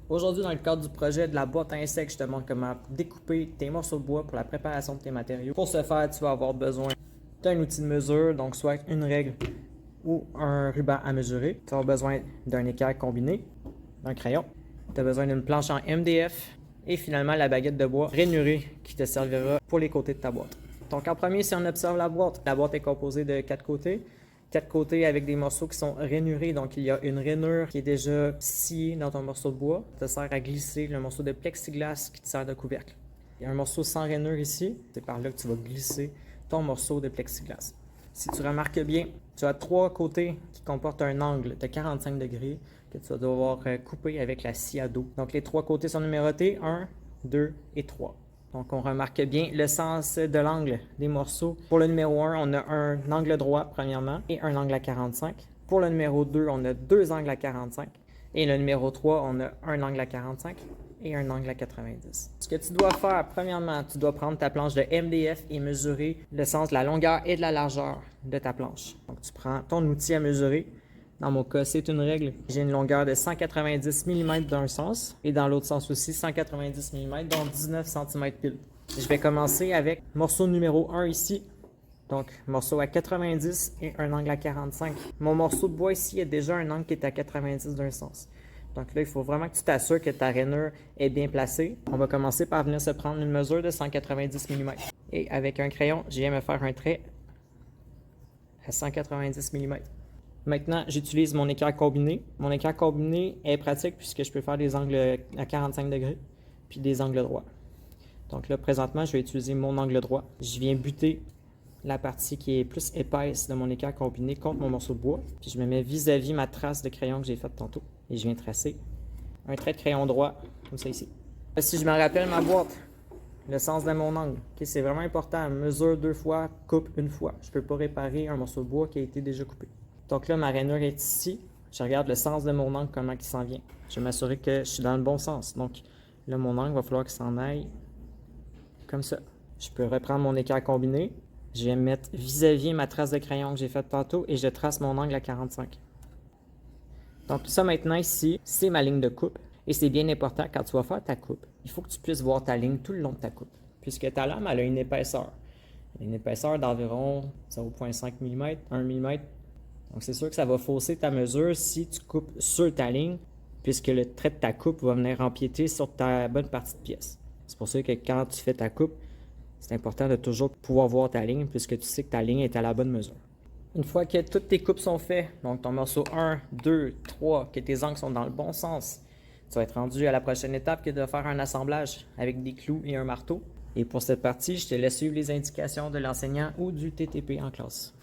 Aujourd'hui, dans le cadre du projet de la boîte à insectes, je te montre comment découper tes morceaux de bois pour la préparation de tes matériaux. Pour ce faire, tu vas avoir besoin d'un outil de mesure, donc soit une règle ou un ruban à mesurer. Tu vas avoir besoin d'un équerre combiné, d'un crayon. Tu as besoin d'une planche en MDF et finalement la baguette de bois rainurée qui te servira pour les côtés de ta boîte. Donc en premier, si on observe la boîte est composée de 4 côtés. 4 côtés avec des morceaux qui sont rainurés, donc il y a une rainure qui est déjà sciée dans ton morceau de bois. Ça te sert à glisser le morceau de plexiglas qui te sert de couvercle. Il y a un morceau sans rainure ici, c'est par là que tu vas glisser ton morceau de plexiglas. Si tu remarques bien, tu as 3 côtés qui comportent un angle de 45 degrés que tu vas devoir couper avec la scie à dos. Donc les 3 côtés sont numérotés, 1, 2 et 3. Donc, on remarque bien le sens de l'angle des morceaux. Pour le numéro 1, on a un angle droit, premièrement, et un angle à 45. Pour le numéro 2, on a 2 angles à 45. Et le numéro 3, on a un angle à 45 et un angle à 90. Ce que tu dois faire, premièrement, tu dois prendre ta planche de MDF et mesurer le sens de la longueur et de la largeur de ta planche. Donc, tu prends ton outil à mesurer. Dans mon cas, c'est une règle. J'ai une longueur de 190 mm d'un sens et dans l'autre sens aussi 190 mm, donc 19 cm pile. Je vais commencer avec morceau numéro 1 ici. Donc, morceau à 90 et un angle à 45. Mon morceau de bois ici a déjà un angle qui est à 90 d'un sens. Donc là, il faut vraiment que tu t'assures que ta rainure est bien placée. On va commencer par venir se prendre une mesure de 190 mm. Et avec un crayon, je viens me faire un trait à 190 mm. Maintenant, j'utilise mon équerre combiné. Mon équerre combiné est pratique puisque je peux faire des angles à 45 degrés puis des angles droits. Donc là, présentement, je vais utiliser mon angle droit. Je viens buter la partie qui est plus épaisse de mon équerre combiné contre mon morceau de bois. Puis je me mets vis-à-vis ma trace de crayon que j'ai faite tantôt. Et je viens tracer un trait de crayon droit, comme ça ici. Si je me rappelle ma boîte, le sens de mon angle, c'est vraiment important. Mesure 2 fois, coupe 1 fois. Je ne peux pas réparer un morceau de bois qui a été déjà coupé. Donc là, ma rainure est ici. Je regarde le sens de mon angle, comment il s'en vient. Je vais m'assurer que je suis dans le bon sens. Donc là, mon angle, va falloir qu'il s'en aille comme ça. Je peux reprendre mon équerre combiné. Je vais me mettre vis-à-vis ma trace de crayon que j'ai faite tantôt et je trace mon angle à 45. Donc ça maintenant ici, c'est ma ligne de coupe. Et c'est bien important quand tu vas faire ta coupe, il faut que tu puisses voir ta ligne tout le long de ta coupe. Puisque ta lame, elle a une épaisseur. Une épaisseur d'environ 0,5 mm, 1 mm. Donc, c'est sûr que ça va fausser ta mesure si tu coupes sur ta ligne, puisque le trait de ta coupe va venir empiéter sur ta bonne partie de pièce. C'est pour ça que quand tu fais ta coupe, c'est important de toujours pouvoir voir ta ligne, puisque tu sais que ta ligne est à la bonne mesure. Une fois que toutes tes coupes sont faites, donc ton morceau 1, 2, 3, que tes angles sont dans le bon sens, tu vas être rendu à la prochaine étape qui est de faire un assemblage avec des clous et un marteau. Et pour cette partie, je te laisse suivre les indications de l'enseignant ou du TTP en classe.